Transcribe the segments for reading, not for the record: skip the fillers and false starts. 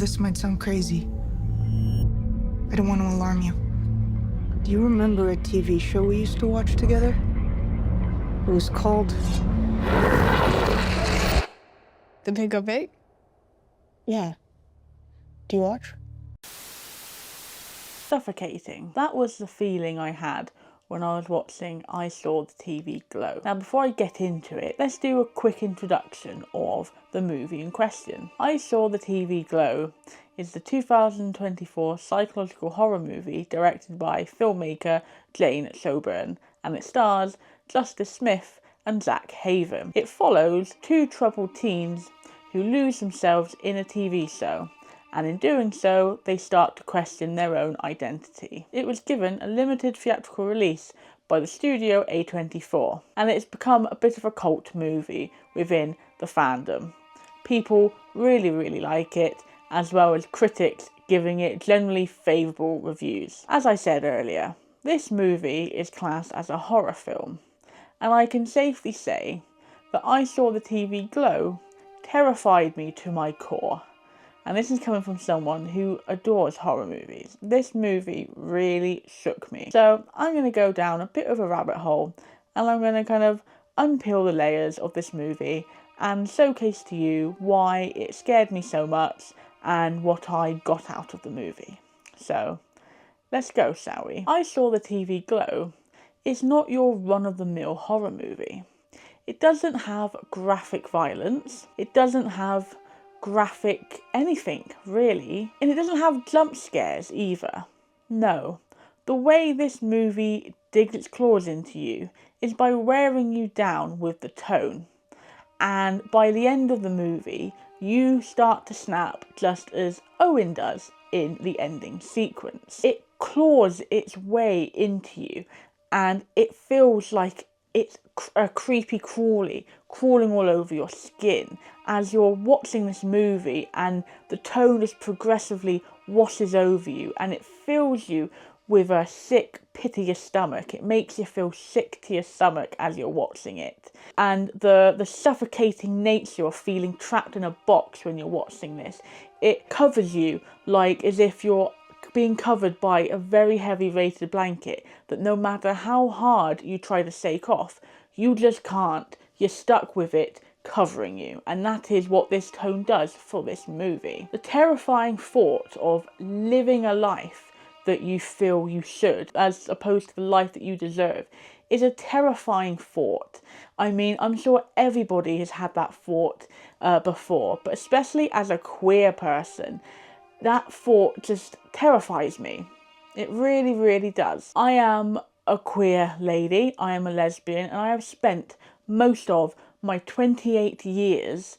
this might sound crazy. I don't want to alarm you. Do you remember a TV show we used to watch together? It was called... The Big O Big? Yeah. Do you watch? Suffocating. That was the feeling I had when I was watching I Saw the TV Glow. Now before I get into it, let's do a quick introduction of the movie in question. I Saw the TV Glow is the 2024 psychological horror movie directed by filmmaker Jane Soburn, and it stars Justice Smith and Zach Haven. It follows two troubled teens who lose themselves in a TV show, and in doing so, they start to question their own identity. It was given a limited theatrical release by the studio A24, and it's become a bit of a cult movie within the fandom. People really like it, as well as critics giving it generally favourable reviews. As I said earlier, this movie is classed as a horror film, and I can safely say that I Saw the TV Glow terrified me to my core. And this is coming from someone who adores horror movies. This movie really shook me. So I'm going to go down a bit of a rabbit hole, and I'm going to kind of unpeel the layers of this movie and showcase to you why it scared me so much and what I got out of the movie. So let's go, shall we? I Saw the TV Glow is not your run-of-the-mill horror movie. It doesn't have graphic violence. It doesn't have graphic anything, really. And it doesn't have jump scares either. No. The way this movie digs its claws into you is by wearing you down with the tone. And by the end of the movie, you start to snap just as Owen does in the ending sequence. It claws its way into you, and it feels like it's a creepy crawling all over your skin as you're watching this movie, and the tone just progressively washes over you, and it fills you with a sick pit to your stomach. It makes you feel sick to your stomach as you're watching it. And the suffocating nature of feeling trapped in a box when you're watching this, it covers you like as if you're being covered by a very heavy weighted blanket that no matter how hard you try to shake off, you just can't. You're stuck with it covering you, and that is what this tone does for this movie. The terrifying thought of living a life that you feel you should, as opposed to the life that you deserve, is a terrifying thought. I mean, I'm sure everybody has had that thought before, but especially as a queer person, that thought just terrifies me. It really does. I am a queer lady, I am a lesbian, and I have spent most of my 28 years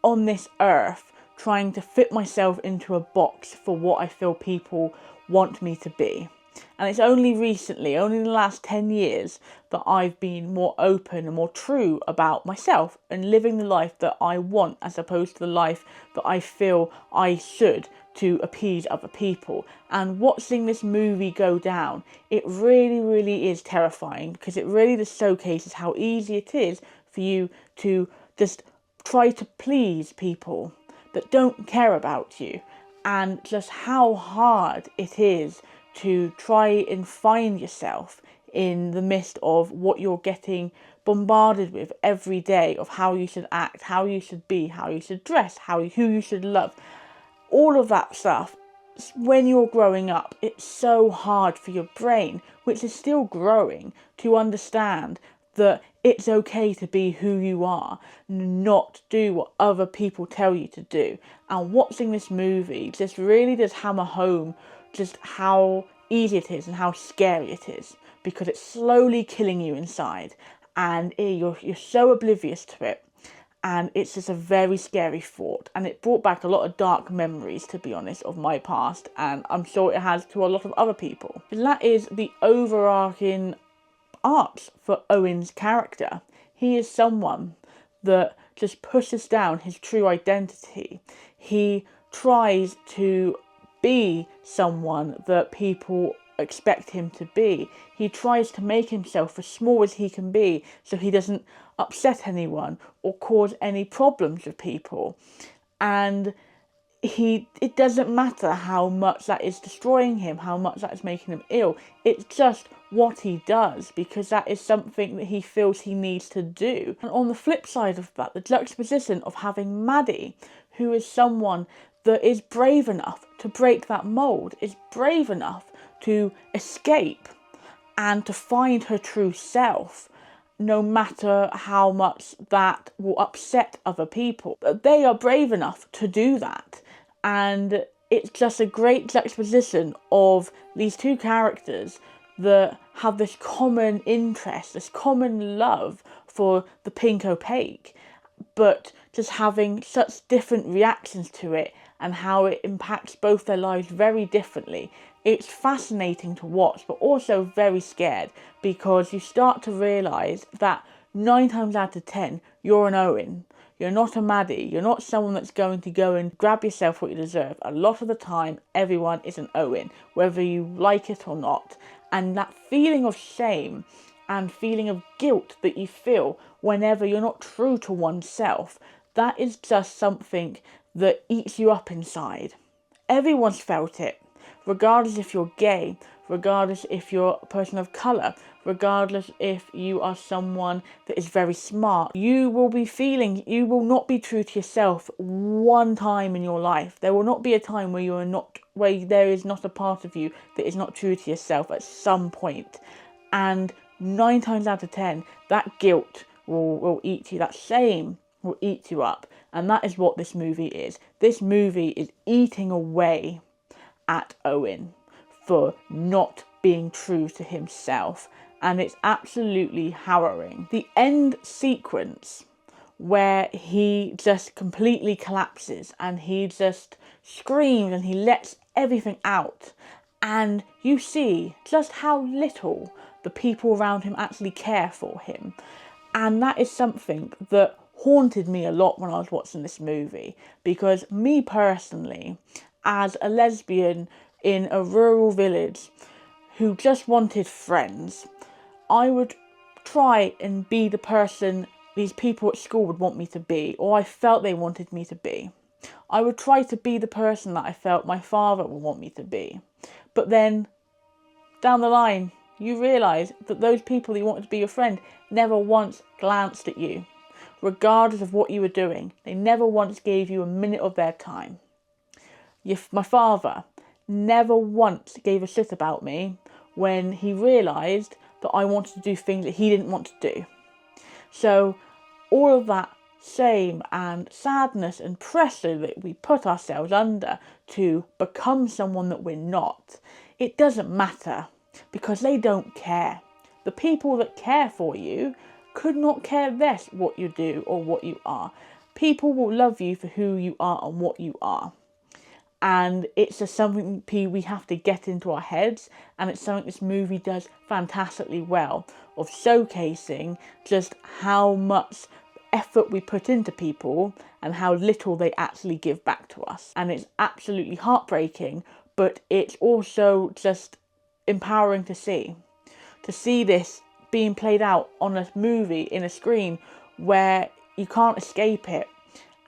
on this earth trying to fit myself into a box for what I feel people want me to be. And it's only recently, only in the last 10 years, that I've been more open and more true about myself and living the life that I want, as opposed to the life that I feel I should to appease other people. And watching this movie go down, it really is terrifying, because it really just showcases how easy it is for you to just try to please people that don't care about you, and just how hard it is to try and find yourself in the midst of what you're getting bombarded with every day, of how you should act, how you should be, how you should dress, who you should love. All of that stuff, when you're growing up, it's so hard for your brain, which is still growing, to understand that it's okay to be who you are, not do what other people tell you to do. And watching this movie just really does hammer home just how easy it is and how scary it is, because it's slowly killing you inside, and you're so oblivious to it, and it's just a very scary thought. And it brought back a lot of dark memories, to be honest, of my past, and I'm sure it has to a lot of other people. And that is the overarching arc for Owen's character. He is someone that just pushes down his true identity. He tries to be someone that people expect him to be. He tries to make himself as small as he can be, so he doesn't upset anyone or cause any problems with people. And it doesn't matter how much that is destroying him, how much that is making him ill. It's just what he does, because that is something that he feels he needs to do. And on the flip side of that, the juxtaposition of having Maddie, who is someone that is brave enough to break that mold, is brave enough to escape and to find her true self, no matter how much that will upset other people. But they are brave enough to do that. And it's just a great juxtaposition of these two characters that have this common interest, this common love for the pink opaque, but just having such different reactions to it and how it impacts both their lives very differently. It's fascinating to watch, but also very scared, because you start to realise that 9 times out of 10, you're an Owen. You're not a Maddie. You're not someone that's going to go and grab yourself what you deserve. A lot of the time, everyone is an Owen, whether you like it or not. And that feeling of shame and feeling of guilt that you feel whenever you're not true to oneself, that is just something that eats you up inside. Everyone's felt it, regardless if you're gay, regardless if you're a person of colour, regardless if you are someone that is very smart. You will be feeling, you will not be true to yourself one time in your life. There will not be a time where you are not, where there is not a part of you that is not true to yourself at some point. And 9 times out of 10, that guilt will eat you, that shame will eat you up. And that is what this movie is. This movie is eating away at Owen for not being true to himself, and it's absolutely harrowing. The end sequence where he just completely collapses and he just screams and he lets everything out, and you see just how little the people around him actually care for him. And that is something that haunted me a lot when I was watching this movie, because me personally, as a lesbian in a rural village who just wanted friends, I would try and be the person these people at school would want me to be, or I felt they wanted me to be. I would try to be the person that I felt my father would want me to be. But then, down the line, you realise that those people that you wanted to be your friend never once glanced at you. Regardless of what you were doing, they never once gave you a minute of their time. My father never once gave a shit about me when he realised that I wanted to do things that he didn't want to do. So all of that shame and sadness and pressure that we put ourselves under to become someone that we're not, it doesn't matter, because they don't care. The people that care for you could not care less what you do or what you are. People will love you for who you are and what you are. And it's just something we have to get into our heads, and it's something this movie does fantastically well, of showcasing just how much effort we put into people and how little they actually give back to us. And it's absolutely heartbreaking, but it's also just empowering to see this being played out on a movie in a screen where you can't escape it.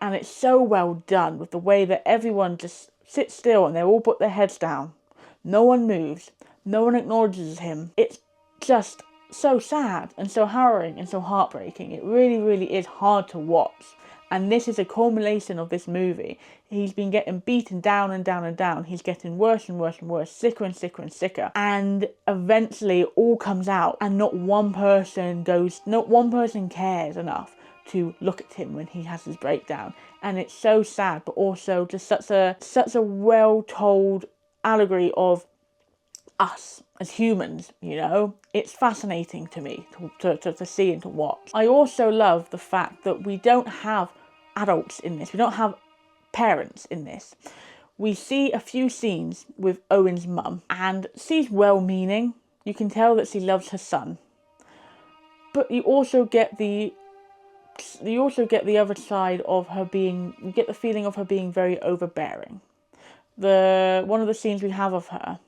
And it's so well done with the way that everyone just sits still and they all put their heads down. No one moves. No one acknowledges him. It's just so sad and so harrowing and so heartbreaking. It really, really is hard to watch. And this is a culmination of this movie. He's been getting beaten down and down and down. He's getting worse and worse and worse, sicker and sicker and sicker. And eventually it all comes out, and not one person cares enough to look at him when he has his breakdown. And it's so sad, but also just such a well-told allegory of us as humans, you know. It's fascinating to me to see and to watch. I also love the fact that we don't have adults in this. We don't have parents in this. We see a few scenes with Owen's mum, and she's well-meaning. You can tell that she loves her son. But you also get the other side of her being, you get the feeling of her being very overbearing. One of the scenes we have of her,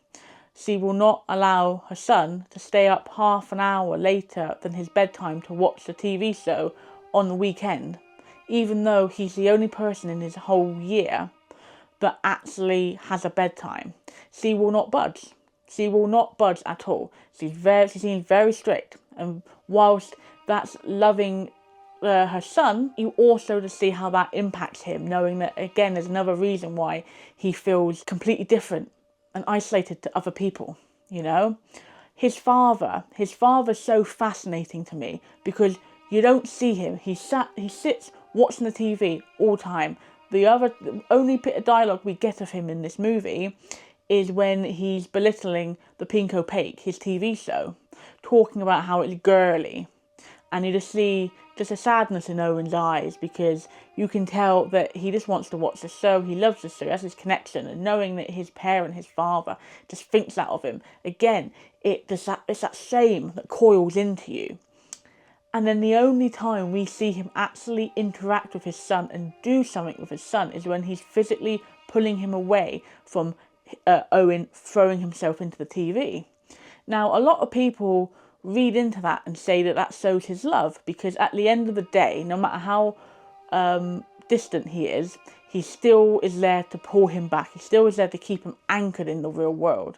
she will not allow her son to stay up half an hour later than his bedtime to watch the TV show on the weekend, even though he's the only person in his whole year that actually has a bedtime. She will not budge. She will not budge at all. She seems very strict. And whilst that's loving her son, you also to see how that impacts him, knowing that, again, there's another reason why he feels completely different and isolated to other people, you know? His father's so fascinating to me because you don't see him. He sits watching the TV all the time. The only bit of dialogue we get of him in this movie is when he's belittling the Pink Opaque, his TV show, talking about how it's girly. And you just see just a sadness in Owen's eyes because you can tell that he just wants to watch the show. He loves the show. He has this connection, and knowing that his parent, his father, just thinks that of him. Again, it's that shame that coils into you. And then the only time we see him actually interact with his son and do something with his son is when he's physically pulling him away from Owen throwing himself into the TV. Now, a lot of people read into that and say that that shows his love, because at the end of the day, no matter how distant he still is there to pull him back. He still is there to keep him anchored in the real world.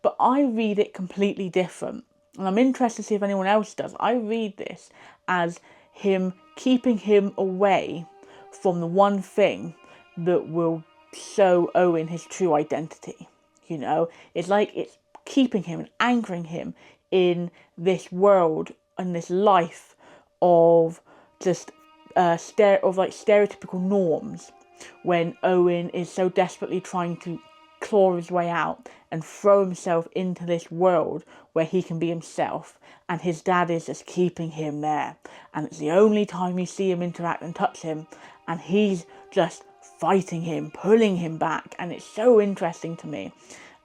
But I read it completely different. And I'm interested to see if anyone else does. I read this as him keeping him away from the one thing that will show Owen his true identity. You know, it's like it's keeping him and anchoring him in this world and this life of just stereotypical norms, when Owen is so desperately trying to claw his way out and throw himself into this world where he can be himself, and his dad is just keeping him there, and it's the only time you see him interact and touch him, and he's just fighting him, pulling him back, and it's so interesting to me.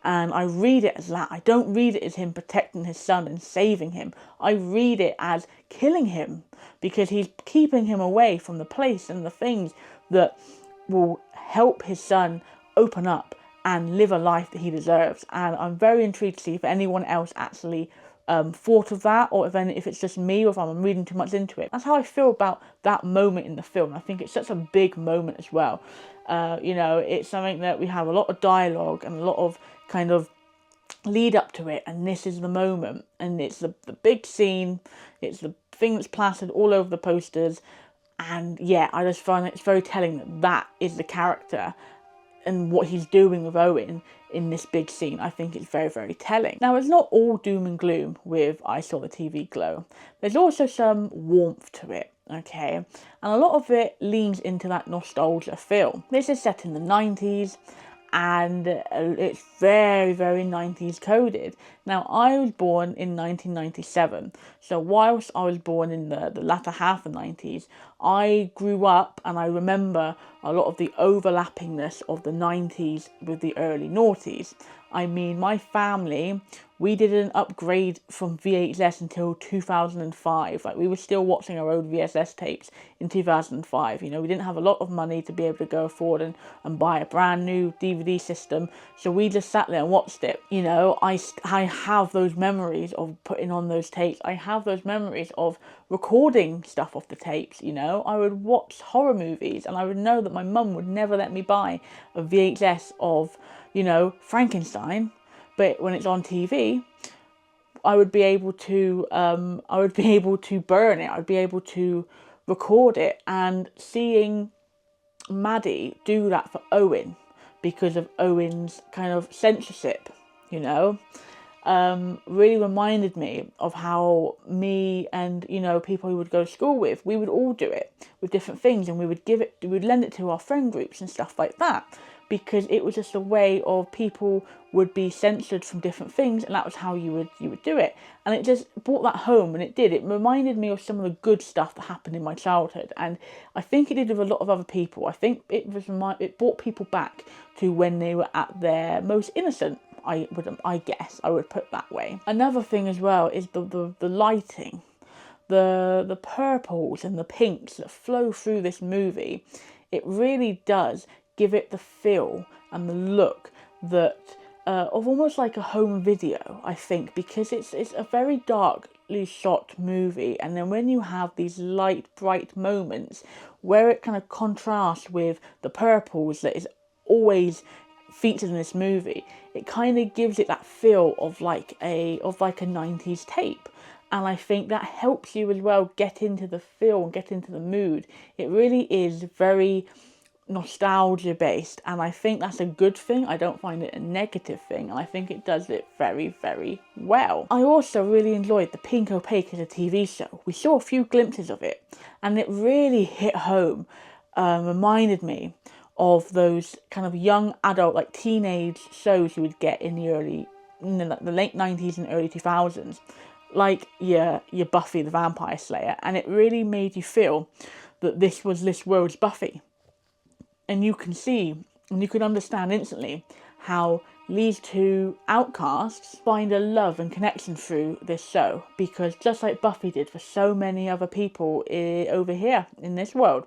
And I read it as that. I don't read it as him protecting his son and saving him. I read it as killing him, because he's keeping him away from the place and the things that will help his son open up and live a life that he deserves. And I'm very intrigued to see if anyone else actually thought of that, or if it's just me, or if I'm reading too much into it. That's how I feel about that moment in the film. I think it's such a big moment as well. You know, it's something that we have a lot of dialogue and a lot of kind of lead up to it, and this is the moment, and it's the big scene, it's the thing that's plastered all over the posters, and yeah, I just find it's very telling that that is the character and what he's doing with Owen in this big scene. I think it's very, very telling. Now, it's not all doom and gloom with I Saw the TV Glow. There's also some warmth to it, okay? And a lot of it leans into that nostalgia feel. This is set in the 90s, and it's very, very 90s coded. Now, I was born in 1997, so whilst I was born in the latter half of the 90s, I grew up and I remember a lot of the overlappingness of the 90s with the early noughties. I mean, my family, we didn't upgrade from VHS until 2005. Like, we were still watching our old VHS tapes in 2005. You know, we didn't have a lot of money to be able to go forward and buy a brand new DVD system. So we just sat there and watched it. You know, I have those memories of putting on those tapes. I have those memories of recording stuff off the tapes, you know. I would watch horror movies, and I would know that my mum would never let me buy a VHS of, you know, Frankenstein. But when it's on TV, I would be able to burn it. I'd be able to record it. And seeing Maddie do that for Owen, because of Owen's kind of censorship, you know, really reminded me of how me and, you know, people who would go to school with, we would all do it with different things, and we would lend it to our friend groups and stuff like that, because it was just a way of people would be censored from different things, and that was how you would do it. And it just brought that home, and it reminded me of some of the good stuff that happened in my childhood, and I think it did with a lot of other people. I think it brought people back to when they were at their most innocent, I guess I would put that way. Another thing as well is the lighting, the purples and the pinks that flow through this movie. It really does give it the feel and the look that of almost like a home video, I think, because it's a very darkly shot movie, and then when you have these light, bright moments where it kind of contrasts with the purples that is always featured in this movie, it kind of gives it that feel of like a 90s tape. And I think that helps you as well get into the feel and get into the mood. It really is very nostalgia based, and I think that's a good thing. I don't find it a negative thing, and I think it does it very, very well. I also really enjoyed the Pink Opaque as a TV show. We saw a few glimpses of it, and it really hit home, reminded me of those kind of young adult, like teenage shows you would get in the late 90s and early 2000s, like your Buffy the Vampire Slayer, and it really made you feel that this was this world's Buffy. And you can see and you can understand instantly how these two outcasts find a love and connection through this show, because just like Buffy did for so many other people over here in this world,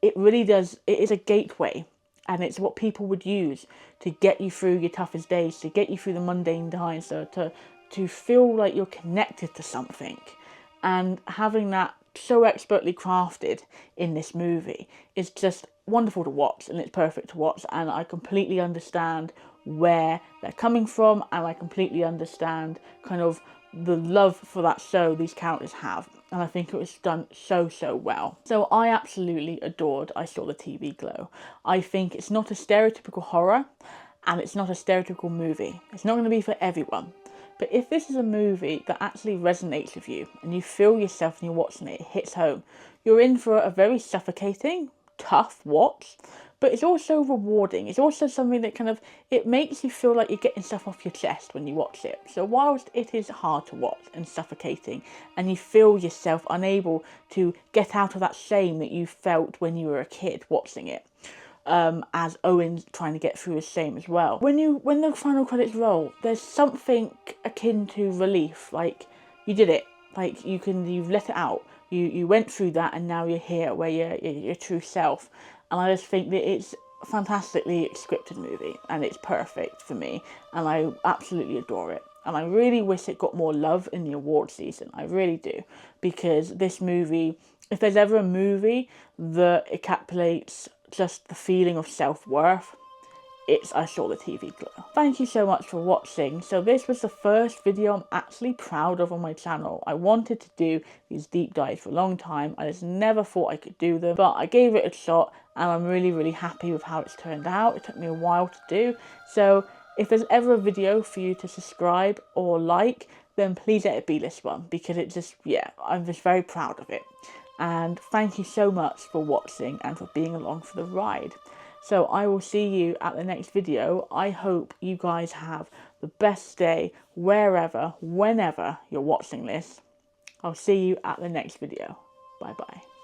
it really does, it is a gateway, and it's what people would use to get you through your toughest days, to get you through the mundane times, to feel like you're connected to something. And having that so expertly crafted in this movie is just wonderful to watch, and it's perfect to watch, and I completely understand where they're coming from, and I completely understand kind of the love for that show these characters have, and I think it was done so well. So I absolutely adored I Saw the TV Glow. I think it's not a stereotypical horror, and it's not a stereotypical movie. It's not going to be for everyone. But if this is a movie that actually resonates with you and you feel yourself when you're watching it, it hits home, you're in for a very suffocating, tough watch, but it's also rewarding. It's also something that kind of, it makes you feel like you're getting stuff off your chest when you watch it. So whilst it is hard to watch and suffocating, and you feel yourself unable to get out of that shame that you felt when you were a kid watching it, as Owen's trying to get through his shame as well. When the final credits roll, there's something akin to relief, like you did it, like you've let it out, you went through that, and now you're here where you're your true self. And I just think that it's a fantastically scripted movie, and it's perfect for me, and I absolutely adore it. And I really wish it got more love in the award season. I really do, because this movie, if there's ever a movie that encapsulates just the feeling of self-worth, it's I Saw the TV Glow. Thank you so much for watching. So this was the first video I'm actually proud of on my channel. I wanted to do these deep dives for a long time. I just never thought I could do them, but I gave it a shot, and I'm really happy with how it's turned out. It took me a while to do. So if there's ever a video for you to subscribe or like, then please let it be this one, because it just, yeah, I'm just very proud of it. And thank you so much for watching and for being along for the ride. So I will see you at the next video. I hope you guys have the best day wherever, whenever you're watching this. I'll see you at the next video. Bye bye.